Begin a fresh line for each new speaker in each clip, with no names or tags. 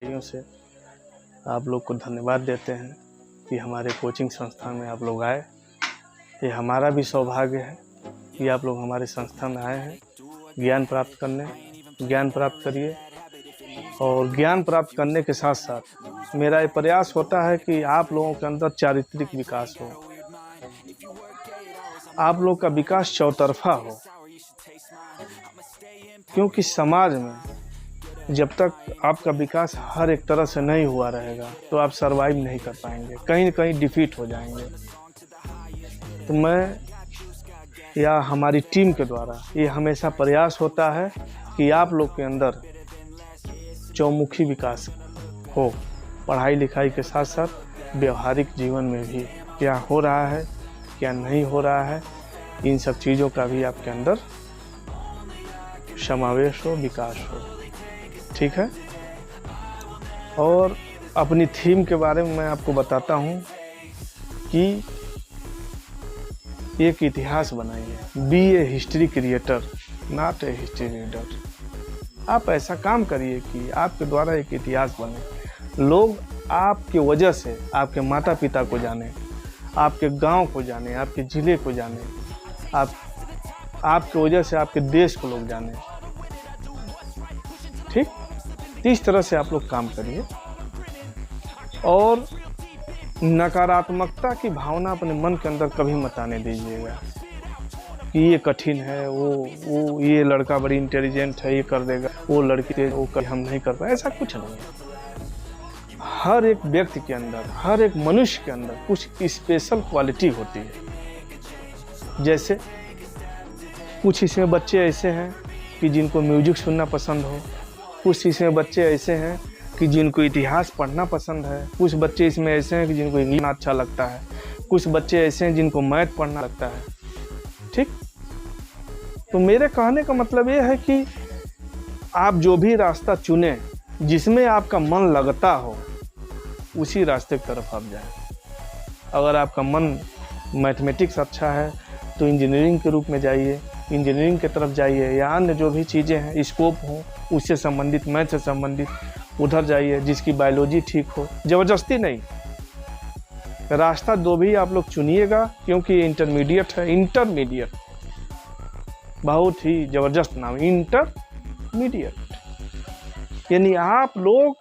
भाइयों से आप लोग को धन्यवाद देते हैं कि हमारे कोचिंग संस्थान में आप लोग आए। ये हमारा भी सौभाग्य है कि आप लोग हमारे संस्था में आए हैं ज्ञान प्राप्त करने। ज्ञान प्राप्त करिए और ज्ञान प्राप्त करने के साथ साथ मेरा ये प्रयास होता है कि आप लोगों के अंदर चारित्रिक विकास हो, आप लोग का विकास चौतरफा हो, क्योंकि समाज में जब तक आपका विकास हर एक तरह से नहीं हुआ रहेगा तो आप सरवाइव नहीं कर पाएंगे, कहीं न कहीं डिफीट हो जाएंगे। तो मैं या हमारी टीम के द्वारा ये हमेशा प्रयास होता है कि आप लोग के अंदर चौमुखी विकास हो, पढ़ाई लिखाई के साथ साथ व्यवहारिक जीवन में भी क्या हो रहा है क्या नहीं हो रहा है, इन सब चीज़ों का भी आपके अंदर समावेश हो, विकास हो। ठीक है। और अपनी थीम के बारे में मैं आपको बताता हूँ कि एक इतिहास बनाइए। Be a history creator, not a history reader. आप ऐसा काम करिए कि आपके द्वारा एक इतिहास बने, लोग आपके वजह से आपके माता पिता को जाने, आपके गांव को जाने, आपके ज़िले को जाने, आपके वजह से आपके देश को लोग जाने। ठीक, इस तरह से आप लोग काम करिए और नकारात्मकता की भावना अपने मन के अंदर कभी मत आने दीजिएगा कि ये कठिन है, वो ये लड़का बड़ी इंटेलिजेंट है, ये कर देगा, वो लड़की हम नहीं कर पाए। ऐसा कुछ नहीं है। हर एक व्यक्ति के अंदर, हर एक मनुष्य के अंदर कुछ स्पेशल क्वालिटी होती है। जैसे कुछ इसमें बच्चे ऐसे हैं कि जिनको म्यूजिक सुनना पसंद हो, कुछ इसमें बच्चे ऐसे हैं कि जिनको इतिहास पढ़ना पसंद है, कुछ बच्चे इसमें ऐसे हैं कि जिनको इंग्लिश अच्छा लगता है, कुछ बच्चे ऐसे हैं जिनको मैथ पढ़ना लगता है। ठीक, तो मेरे कहने का मतलब ये है कि आप जो भी रास्ता चुने, जिसमें आपका मन लगता हो, उसी रास्ते की तरफ आप जाएं। अगर आपका मन मैथमेटिक्स अच्छा है तो इंजीनियरिंग के रूप में जाइए, इंजीनियरिंग की तरफ जाइए, या अन्य जो भी चीज़ें हैं स्कोप हो उससे संबंधित, मैथ से संबंधित, उधर जाइए। जिसकी बायोलॉजी ठीक हो, ज़बरदस्ती नहीं, रास्ता जो भी आप लोग चुनिएगा, क्योंकि इंटरमीडिएट है। इंटरमीडिएट बहुत ही ज़बरदस्त नाम, इंटरमीडिएट। यानी आप लोग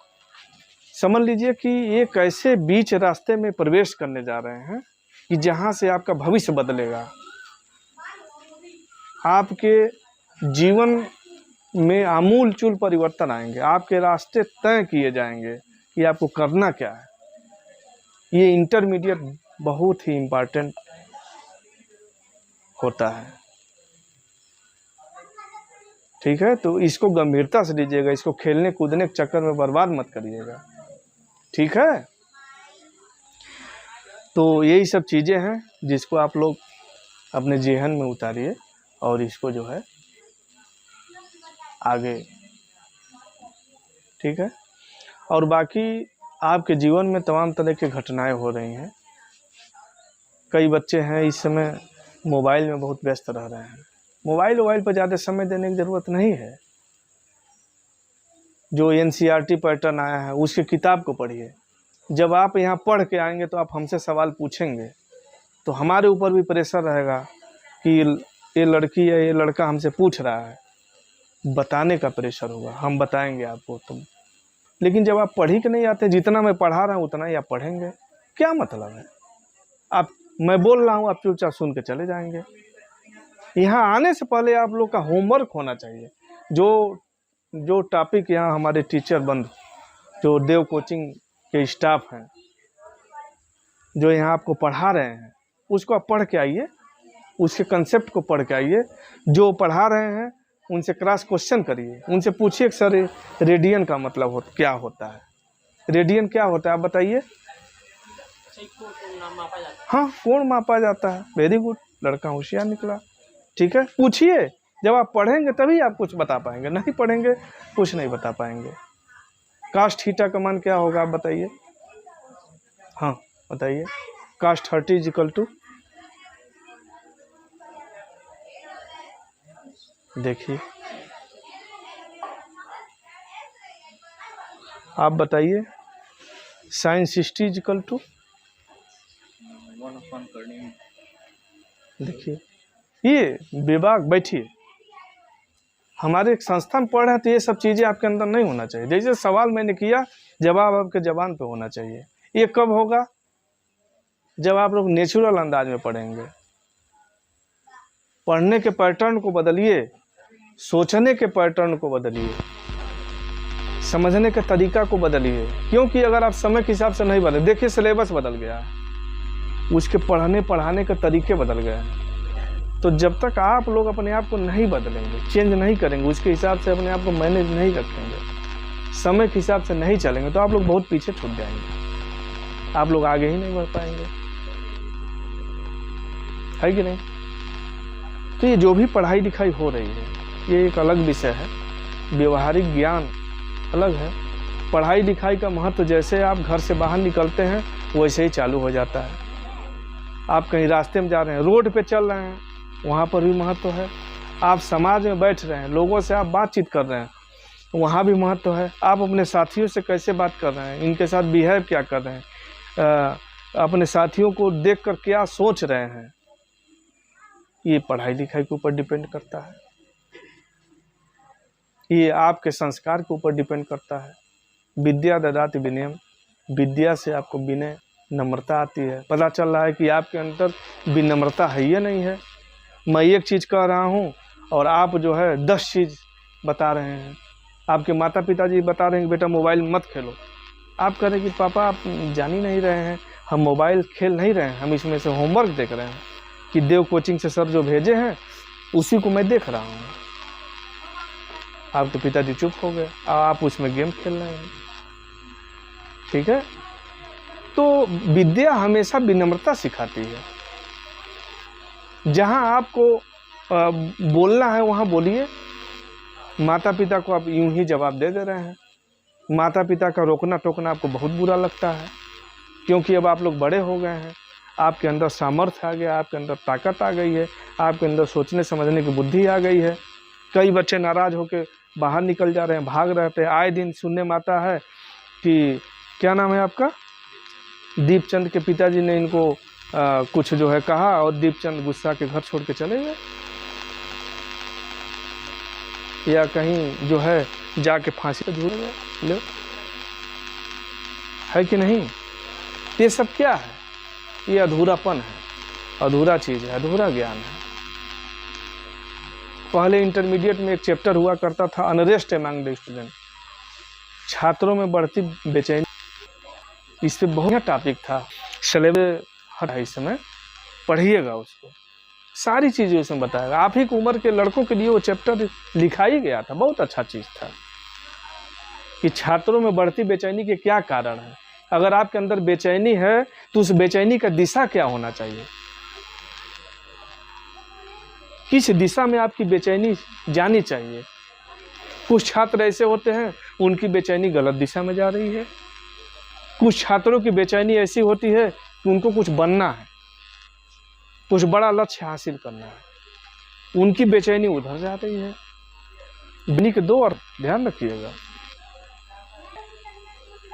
समझ लीजिए कि एक ऐसे बीच रास्ते में प्रवेश करने जा रहे हैं कि जहाँ से आपका भविष्य बदलेगा, आपके जीवन में आमूल चूल परिवर्तन आएंगे, आपके रास्ते तय किए जाएंगे कि आपको करना क्या है। ये इंटरमीडिएट बहुत ही इम्पोर्टेंट होता है। ठीक है, तो इसको गंभीरता से लीजिएगा, इसको खेलने कूदने के चक्कर में बर्बाद मत करिएगा। ठीक है, तो यही सब चीज़ें हैं जिसको आप लोग अपने जेहन में उतारिए और इसको जो है आगे। ठीक है, और बाकी आपके जीवन में तमाम तरह की घटनाएं हो रही हैं। कई बच्चे हैं इस समय मोबाइल में बहुत व्यस्त रह रहे हैं। मोबाइल पर ज़्यादा समय देने की ज़रूरत नहीं है। जो एनसीईआरटी पैटर्न आया है उसकी किताब को पढ़िए। जब आप यहाँ पढ़ के आएंगे तो आप हमसे सवाल पूछेंगे, तो हमारे ऊपर भी प्रेशर रहेगा कि ये लड़की या ये लड़का हमसे पूछ रहा है, बताने का प्रेशर होगा, हम बताएंगे आपको। तुम लेकिन जब आप पढ़ ही के नहीं आते, जितना मैं पढ़ा रहा हूँ उतना ही आप पढ़ेंगे, क्या मतलब है? आप, मैं बोल रहा हूँ, आप चुपचाप सुन के चले जाएंगे। यहाँ आने से पहले आप लोग का होमवर्क होना चाहिए। जो टॉपिक यहाँ हमारे टीचर बंधु, जो देव कोचिंग के स्टाफ हैं, जो यहाँ आपको पढ़ा रहे हैं, उसको आप पढ़ के आइए, उसके कंसेप्ट को पढ़ के आइए। जो पढ़ा रहे हैं उनसे क्रॉस क्वेश्चन करिए, उनसे पूछिए सर रेडियन का मतलब क्या होता है, रेडियन क्या होता है आप बताइए। हाँ, कोण मापा जाता है। वेरी गुड, लड़का होशियार निकला। ठीक है, पूछिए। जब आप पढ़ेंगे तभी आप कुछ बता पाएंगे, नहीं पढ़ेंगे कुछ नहीं बता पाएंगे। कास्ट थीटा का मान क्या होगा आप बताइए। हाँ बताइए, कास्ट 30 = देखिए आप बताइए। साइन 60 इक्वल टू, देखिए ये विभाग, बैठिए। हमारे एक संस्था में पढ़ रहे हैं तो ये सब चीज़ें आपके अंदर नहीं होना चाहिए। जैसे सवाल मैंने किया, जवाब आपके जबान पे होना चाहिए। ये कब होगा? जब आप लोग नेचुरल अंदाज में पढ़ेंगे। पढ़ने के पैटर्न को बदलिए, सोचने के पैटर्न को बदलिए, समझने के तरीका को बदलिए। क्योंकि अगर आप समय के हिसाब से नहीं बदले, देखिए सिलेबस बदल गया है, उसके पढ़ाने के तरीके बदल गए हैं। तो जब तक आप लोग अपने आप को नहीं बदलेंगे, चेंज नहीं करेंगे, उसके हिसाब से अपने आप को मैनेज नहीं रखेंगे, समय के हिसाब से नहीं चलेंगे, तो आप लोग बहुत पीछे छूट जाएंगे, आप लोग आगे ही नहीं बढ़ पाएंगे, है कि नहीं? तो ये जो भी पढ़ाई लिखाई हो रही है, ये एक अलग विषय है। व्यवहारिक ज्ञान अलग है। पढ़ाई लिखाई का महत्व जैसे आप घर से बाहर निकलते हैं वैसे ही चालू हो जाता है। आप कहीं रास्ते में जा रहे हैं, रोड पे चल रहे हैं, वहाँ पर भी महत्व है। आप समाज में बैठ रहे हैं, लोगों से आप बातचीत कर रहे हैं, वहाँ भी महत्व है। आप अपने साथियों से कैसे बात कर रहे हैं, इनके साथ बिहेव क्या कर रहे हैं, अपने साथियों को देखकर क्या सोच रहे हैं, ये पढ़ाई लिखाई के ऊपर डिपेंड करता है। ये आपके संस्कार के ऊपर डिपेंड करता है। विद्या ददाति विनयम, विद्या से आपको विनय, नम्रता आती है। पता चल रहा है कि आपके अंदर विनम्रता है या नहीं है। मैं एक चीज़ कह रहा हूँ और आप जो है 10 चीज़ बता रहे हैं। आपके माता पिता जी बता रहे हैं कि बेटा मोबाइल मत खेलो, आप कह रहे हैं कि पापा आप जान ही नहीं रहे हैं, हम मोबाइल खेल नहीं रहे हैं, हम इसमें से होमवर्क देख रहे हैं कि देव कोचिंग से सर जो भेजे हैं उसी को मैं देख रहा हूँ। आपके पिताजी चुप हो गए, आप उसमें गेम खेल रहे हैं। ठीक है, तो विद्या हमेशा विनम्रता सिखाती है। जहाँ आपको बोलना है वहाँ बोलिए। माता पिता को आप यूं ही जवाब दे रहे हैं। माता पिता का रोकना टोकना आपको बहुत बुरा लगता है, क्योंकि अब आप लोग बड़े हो गए हैं, आपके अंदर सामर्थ्य आ गया, आपके अंदर ताकत आ गई है, आपके अंदर सोचने समझने की बुद्धि आ गई है। कई बच्चे नाराज़ होकर बाहर निकल जा रहे हैं, भाग रहे थे। आए दिन सुनने में आता है कि क्या नाम है आपका, दीपचंद के पिताजी ने इनको कुछ जो है कहा और दीपचंद गुस्सा के घर छोड़ के चले गए, या कहीं जो है जाके फांसी पर झूल गए। लो, है कि नहीं? ये सब क्या है? ये अधूरापन है, अधूरा चीज़ है, अधूरा ज्ञान है। पहले इंटरमीडिएट में एक चैप्टर हुआ करता था, अनरेस्ट एमंग द स्टूडेंट, छात्रों में बढ़ती बेचैनी। इस पर बहुत टॉपिक था, सिलेबस हटा, इस समय पढ़िएगा उसको, सारी चीज़ें उसमें बताएगा। आप ही की उम्र के लड़कों के लिए वो चैप्टर लिखा ही गया था, बहुत अच्छा चीज़ था कि छात्रों में बढ़ती बेचैनी के क्या कारण है। अगर आपके अंदर बेचैनी है तो उस बेचैनी का दिशा क्या होना चाहिए, किस दिशा में आपकी बेचैनी जानी चाहिए। कुछ छात्र ऐसे होते हैं उनकी बेचैनी गलत दिशा में जा रही है, कुछ छात्रों की बेचैनी ऐसी होती है कि उनको कुछ बनना है, कुछ बड़ा लक्ष्य हासिल करना है, उनकी बेचैनी उधर जा रही है। बेचैनी के दो और ध्यान रखिएगा।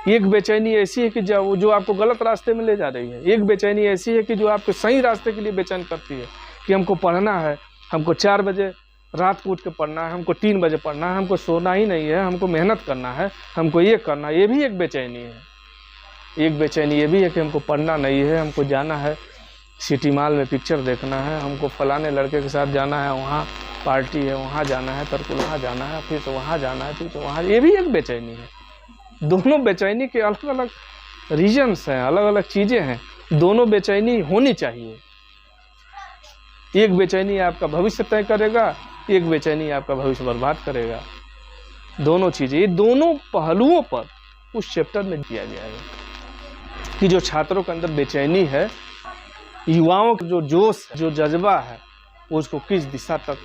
एक बेचैनी ऐसी है कि जो आपको गलत रास्ते में ले जा रही है, एक बेचैनी ऐसी है कि जो आपको सही रास्ते के लिए बेचैन करती है कि हमको पढ़ना है, हमको 4 बजे रात को उठ के पढ़ना है, हमको 3 बजे पढ़ना है, हमको सोना ही नहीं है, हमको मेहनत करना है, हमको ये करना है। ये भी एक बेचैनी है। एक बेचैनी ये भी है कि हमको पढ़ना नहीं है, हमको जाना है सिटी मॉल में पिक्चर देखना है, हमको फलाने लड़के के साथ जाना है, वहाँ पार्टी है, वहाँ जाना है, तरकुलहा जाना है, फिर से वहाँ जाना है, फिर से वहाँ। ये भी एक बेचैनी है। दोनों बेचैनी के अलग अलग रीजन्स हैं, अलग अलग चीज़ें हैं। दोनों बेचैनी होनी चाहिए। एक बेचैनी आपका भविष्य तय करेगा, एक बेचैनी आपका भविष्य बर्बाद करेगा। दोनों चीज़ें, ये दोनों पहलुओं पर उस चैप्टर में दिया गया है कि जो छात्रों के अंदर बेचैनी है, युवाओं का जो जोश, जो जज्बा है, उसको किस दिशा तक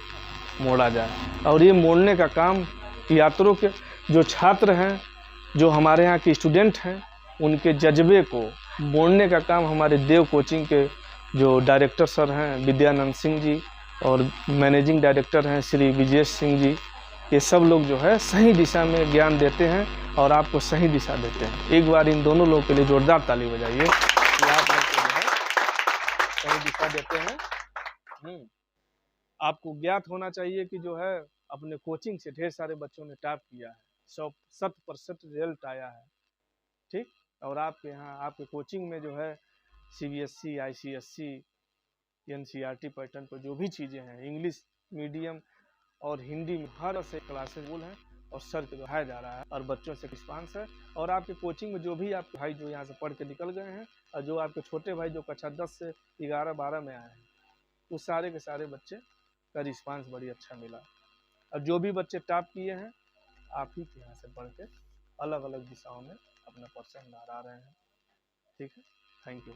मोड़ा जाए। और ये मोड़ने का काम छात्रों के, जो छात्र हैं, जो हमारे यहाँ के स्टूडेंट हैं, उनके जज्बे को मोड़ने का काम हमारे देव कोचिंग के जो डायरेक्टर सर हैं विद्यानंद सिंह जी और मैनेजिंग डायरेक्टर हैं श्री विजय सिंह जी, ये सब लोग जो है सही दिशा में ज्ञान देते हैं और आपको सही दिशा देते हैं। एक बार इन दोनों लोगों के लिए जोरदार ताली बजाइए कि आप लोग को जो है सही दिशा देते हैं। आपको ज्ञात होना चाहिए कि जो है अपने कोचिंग से ढेर सारे बच्चों ने टॉप किया है, 100% रिजल्ट आया है, ठीक। और आपके यहाँ आपके कोचिंग में जो है CBSE, ICSE, NCERT पैटर्न पर जो भी चीज़ें हैं, इंग्लिश मीडियम और हिंदी में हर से क्लासेस है और सर के बढ़ाया जा रहा है और बच्चों से रिस्पांस है। और आपके कोचिंग में जो भी आपके भाई जो यहाँ से पढ़ के निकल गए हैं और जो आपके छोटे भाई जो कक्षा 10 से 11-12 में आए हैं, उस सारे के सारे बच्चे का रिस्पांस बड़ी अच्छा मिला। और जो भी बच्चे टॉप किए हैं, आप ही के यहाँ से पढ़ के अलग अलग दिशाओं में अपना परसेंट ला रहे हैं, ठीक है। Thank you.